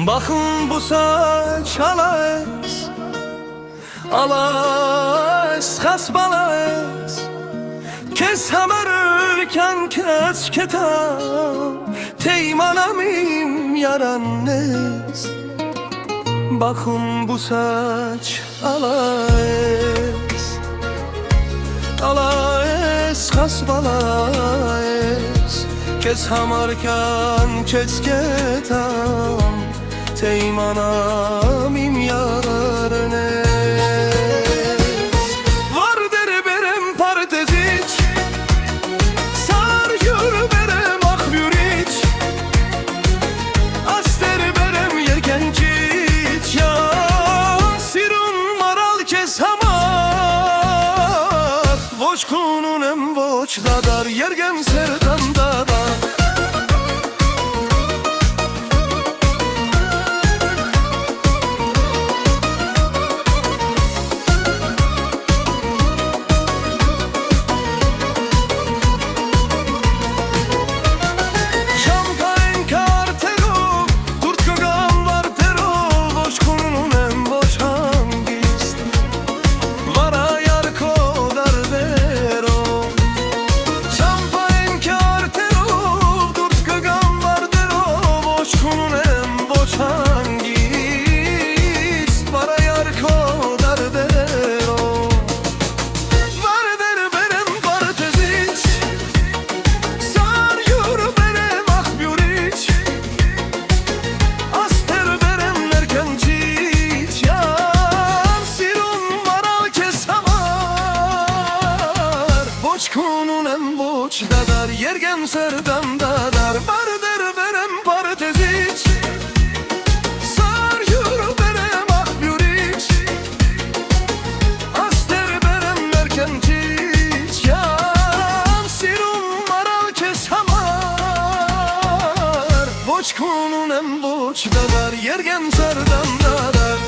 Baxın bu saç alayız xas balayız Kes hamerürken kes ketam Teymanamim yaranız Baxın bu saç alayız xas balayız Kes hamerken kes ketam Teymanamim yaranız Var deri berem parteziç Sar yürü berem akbüriç Aster berem yerkenciç Ya sirun maral kes hamar Voçkunun em voçladar Yergem serdan dadar Voçkunun em voç dadar Yergem serdan dadar Var der berem parteziç Sar yürü berem akbüriç Aster berem merkenciç Yan sirun maral kes hamar Voçkunun em voç dadar Yergem serdan dadar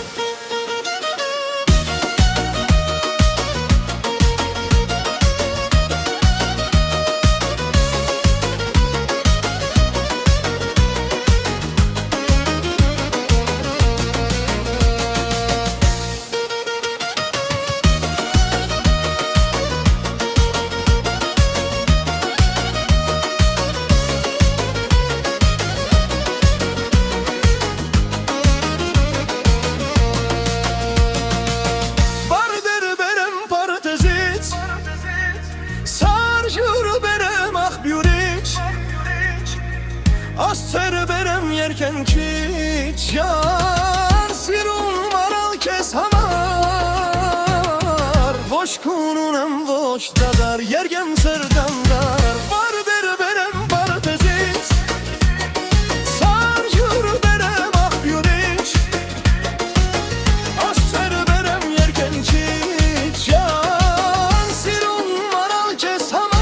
Aster berem yerkençiç Yar sirun maral kes hamar Voçkunun em voç dadar Yergem serdan dar Var der berem parteziç Sar yürü berem akbüriç Aster berem yerkençiç Yar sirun maral kes hamar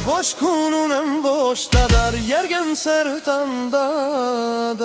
Voçkunun em voç dadar Yergem serdan dadar